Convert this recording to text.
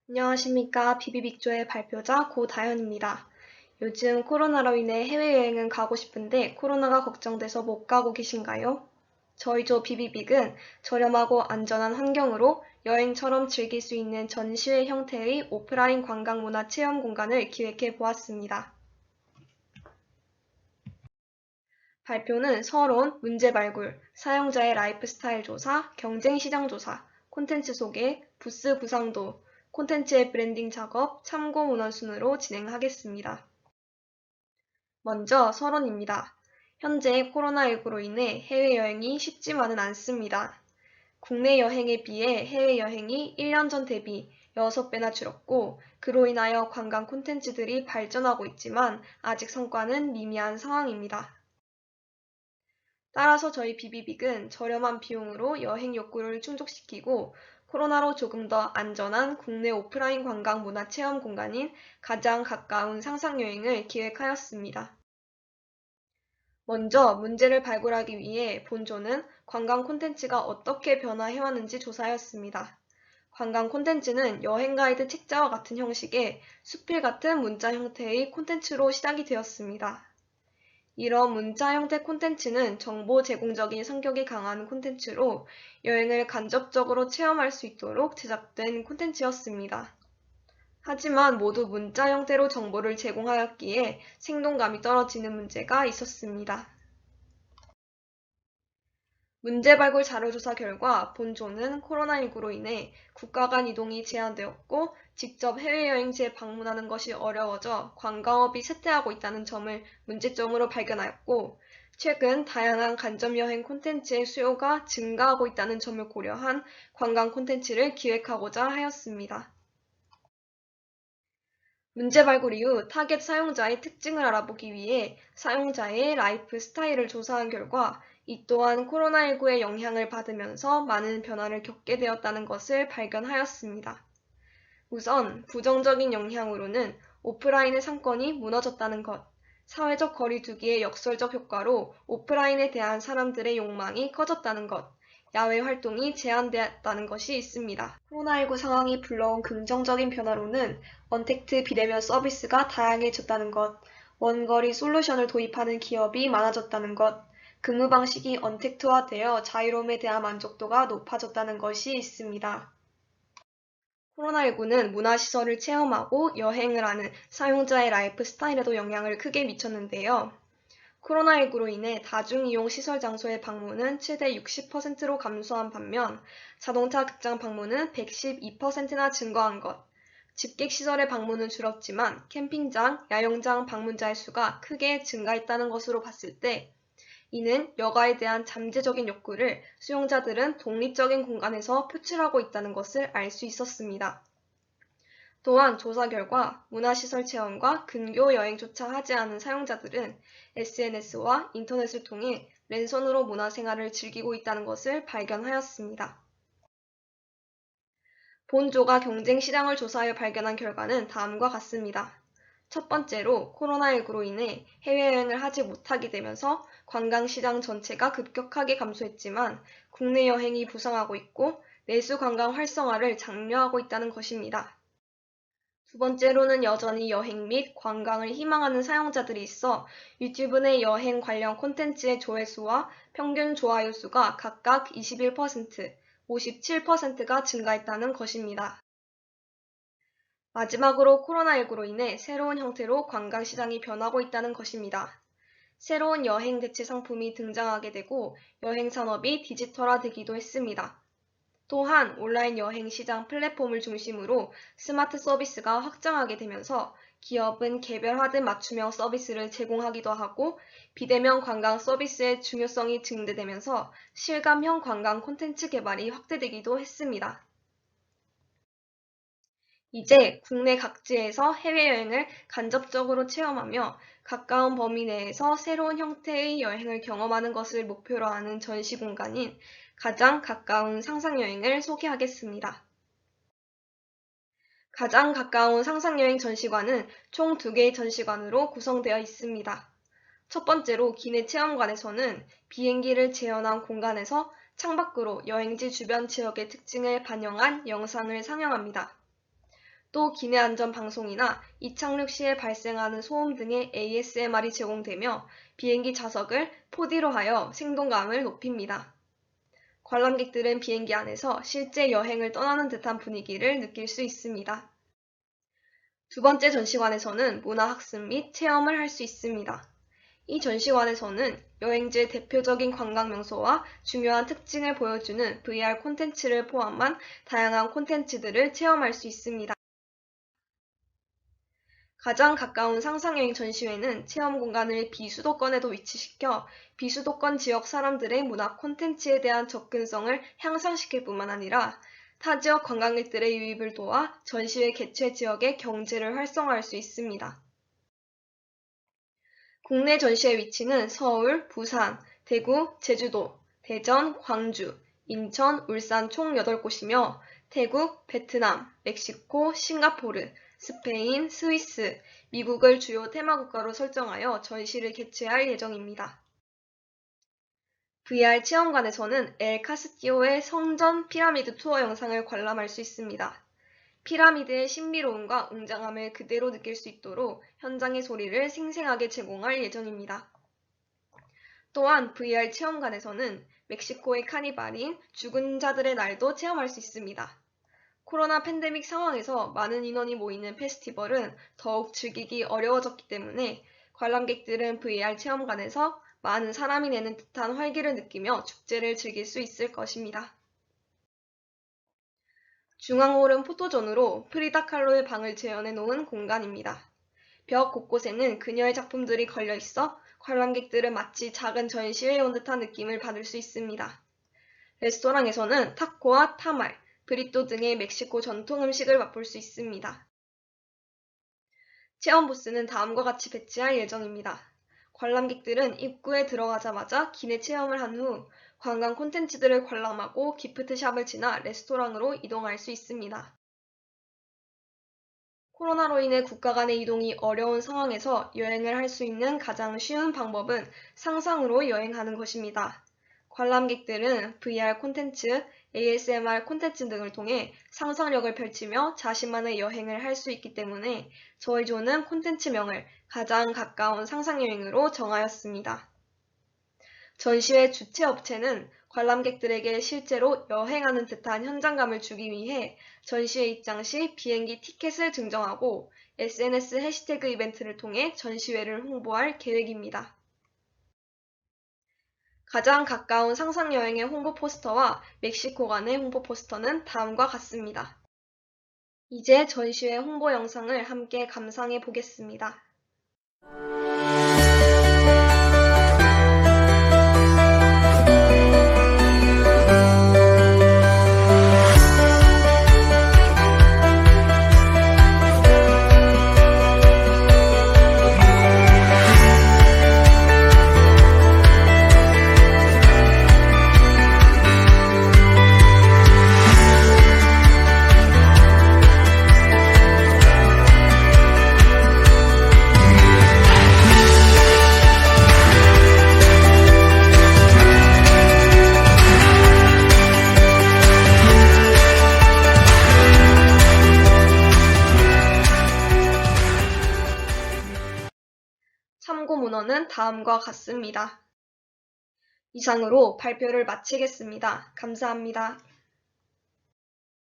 안녕하십니까. 비비빅조의 발표자 고다현입니다. 요즘 코로나로 인해 해외여행은 가고 싶은데 코로나가 걱정돼서 못 가고 계신가요? 저희 조 비비빅은 저렴하고 안전한 환경으로 여행처럼 즐길 수 있는 전시회 형태의 오프라인 관광문화 체험 공간을 기획해 보았습니다. 발표는 서론, 문제 발굴, 사용자의 라이프 스타일 조사, 경쟁 시장 조사, 콘텐츠 소개, 부스 구상도, 콘텐츠의 브랜딩 작업, 참고 문헌 순으로 진행하겠습니다. 먼저 서론입니다. 현재 코로나19로 인해 해외여행이 쉽지만은 않습니다. 국내 여행에 비해 해외여행이 1년 전 대비 6배나 줄었고, 그로 인하여 관광 콘텐츠들이 발전하고 있지만 아직 성과는 미미한 상황입니다. 따라서 저희 비비빅은 저렴한 비용으로 여행 욕구를 충족시키고 코로나로 조금 더 안전한 국내 오프라인 관광 문화 체험 공간인 가장 가까운 상상여행을 기획하였습니다. 먼저 문제를 발굴하기 위해 본조는 관광 콘텐츠가 어떻게 변화해왔는지 조사하였습니다. 관광 콘텐츠는 여행 가이드 책자와 같은 형식의 수필 같은 문자 형태의 콘텐츠로 시작이 되었습니다. 이런 문자 형태 콘텐츠는 정보 제공적인 성격이 강한 콘텐츠로 여행을 간접적으로 체험할 수 있도록 제작된 콘텐츠였습니다. 하지만 모두 문자 형태로 정보를 제공하였기에 생동감이 떨어지는 문제가 있었습니다. 문제 발굴 자료조사 결과 본조는 코로나19로 인해 국가 간 이동이 제한되었고 직접 해외여행 재방문하는 것이 어려워져 관광업이 쇠퇴하고 있다는 점을 문제점으로 발견하였고 최근 다양한 간접여행 콘텐츠의 수요가 증가하고 있다는 점을 고려한 관광 콘텐츠를 기획하고자 하였습니다. 문제 발굴 이후 타겟 사용자의 특징을 알아보기 위해 사용자의 라이프 스타일을 조사한 결과 이 또한 코로나19의 영향을 받으면서 많은 변화를 겪게 되었다는 것을 발견하였습니다. 우선 부정적인 영향으로는 오프라인의 상권이 무너졌다는 것, 사회적 거리 두기의 역설적 효과로 오프라인에 대한 사람들의 욕망이 커졌다는 것, 야외 활동이 제한되었다는 것이 있습니다. 코로나19 상황이 불러온 긍정적인 변화로는 언택트 비대면 서비스가 다양해졌다는 것, 원거리 솔루션을 도입하는 기업이 많아졌다는 것, 근무 방식이 언택트화되어 자유로움에 대한 만족도가 높아졌다는 것이 있습니다. 코로나19는 문화시설을 체험하고 여행을 하는 사용자의 라이프 스타일에도 영향을 크게 미쳤는데요. 코로나19로 인해 다중이용 시설 장소의 방문은 최대 60%로 감소한 반면 자동차 극장 방문은 112%나 증가한 것, 집객시설의 방문은 줄었지만 캠핑장, 야영장 방문자의 수가 크게 증가했다는 것으로 봤을 때 이는 여가에 대한 잠재적인 욕구를 수용자들은 독립적인 공간에서 표출하고 있다는 것을 알 수 있었습니다. 또한 조사 결과 문화시설 체험과 근교 여행조차 하지 않은 사용자들은 SNS와 인터넷을 통해 랜선으로 문화생활을 즐기고 있다는 것을 발견하였습니다. 본조가 경쟁 시장을 조사하여 발견한 결과는 다음과 같습니다. 첫 번째로 코로나19로 인해 해외여행을 하지 못하게 되면서 관광시장 전체가 급격하게 감소했지만 국내 여행이 부상하고 있고 내수 관광 활성화를 장려하고 있다는 것입니다. 두 번째로는 여전히 여행 및 관광을 희망하는 사용자들이 있어 유튜브 내 여행 관련 콘텐츠의 조회수와 평균 좋아요 수가 각각 21%, 57%가 증가했다는 것입니다. 마지막으로 코로나19로 인해 새로운 형태로 관광시장이 변하고 있다는 것입니다. 새로운 여행 대체 상품이 등장하게 되고 여행 산업이 디지털화되기도 했습니다. 또한 온라인 여행 시장 플랫폼을 중심으로 스마트 서비스가 확장하게 되면서 기업은 개별화된 맞춤형 서비스를 제공하기도 하고 비대면 관광 서비스의 중요성이 증대되면서 실감형 관광 콘텐츠 개발이 확대되기도 했습니다. 이제 국내 각지에서 해외여행을 간접적으로 체험하며 가까운 범위 내에서 새로운 형태의 여행을 경험하는 것을 목표로 하는 전시 공간인 가장 가까운 상상여행을 소개하겠습니다. 가장 가까운 상상여행 전시관은 총 2개의 전시관으로 구성되어 있습니다. 첫 번째로 기내 체험관에서는 비행기를 재현한 공간에서 창밖으로 여행지 주변 지역의 특징을 반영한 영상을 상영합니다. 또 기내 안전 방송이나 이착륙 시에 발생하는 소음 등의 ASMR이 제공되며 비행기 좌석을 4D로 하여 생동감을 높입니다. 관람객들은 비행기 안에서 실제 여행을 떠나는 듯한 분위기를 느낄 수 있습니다. 두 번째 전시관에서는 문화학습 및 체험을 할 수 있습니다. 이 전시관에서는 여행지의 대표적인 관광 명소와 중요한 특징을 보여주는 VR 콘텐츠를 포함한 다양한 콘텐츠들을 체험할 수 있습니다. 가장 가까운 상상여행 전시회는 체험 공간을 비수도권에도 위치시켜 비수도권 지역 사람들의 문화 콘텐츠에 대한 접근성을 향상시킬 뿐만 아니라 타 지역 관광객들의 유입을 도와 전시회 개최 지역의 경제를 활성화할 수 있습니다. 국내 전시회 위치는 서울, 부산, 대구, 제주도, 대전, 광주, 인천, 울산 총 8곳이며 태국, 베트남, 멕시코, 싱가포르, 스페인, 스위스, 미국을 주요 테마국가로 설정하여 전시를 개최할 예정입니다. VR 체험관에서는 엘 카스티오의 성전 피라미드 투어 영상을 관람할 수 있습니다. 피라미드의 신비로움과 웅장함을 그대로 느낄 수 있도록 현장의 소리를 생생하게 제공할 예정입니다. 또한 VR 체험관에서는 멕시코의 카니발인 죽은 자들의 날도 체험할 수 있습니다. 코로나 팬데믹 상황에서 많은 인원이 모이는 페스티벌은 더욱 즐기기 어려워졌기 때문에 관람객들은 VR 체험관에서 많은 사람이 내는 듯한 활기를 느끼며 축제를 즐길 수 있을 것입니다. 중앙홀은 포토존으로 프리다 칼로의 방을 재현해 놓은 공간입니다. 벽 곳곳에는 그녀의 작품들이 걸려 있어 관람객들은 마치 작은 전시회에 온 듯한 느낌을 받을 수 있습니다. 레스토랑에서는 타코와 타말, 브리또 등의 멕시코 전통 음식을 맛볼 수 있습니다. 체험 부스는 다음과 같이 배치할 예정입니다. 관람객들은 입구에 들어가자마자 기내 체험을 한 후 관광 콘텐츠들을 관람하고 기프트샵을 지나 레스토랑으로 이동할 수 있습니다. 코로나로 인해 국가 간의 이동이 어려운 상황에서 여행을 할 수 있는 가장 쉬운 방법은 상상으로 여행하는 것입니다. 관람객들은 VR 콘텐츠, ASMR 콘텐츠 등을 통해 상상력을 펼치며 자신만의 여행을 할 수 있기 때문에 저희 조는 콘텐츠명을 가장 가까운 상상여행으로 정하였습니다. 전시회 주최업체는 관람객들에게 실제로 여행하는 듯한 현장감을 주기 위해 전시회 입장 시 비행기 티켓을 증정하고 SNS 해시태그 이벤트를 통해 전시회를 홍보할 계획입니다. 가장 가까운 상상여행의 홍보 포스터와 멕시코 간의 홍보 포스터는 다음과 같습니다. 이제 전시회 홍보 영상을 함께 감상해 보겠습니다. 참고 문헌은 다음과 같습니다. 이상으로 발표를 마치겠습니다. 감사합니다.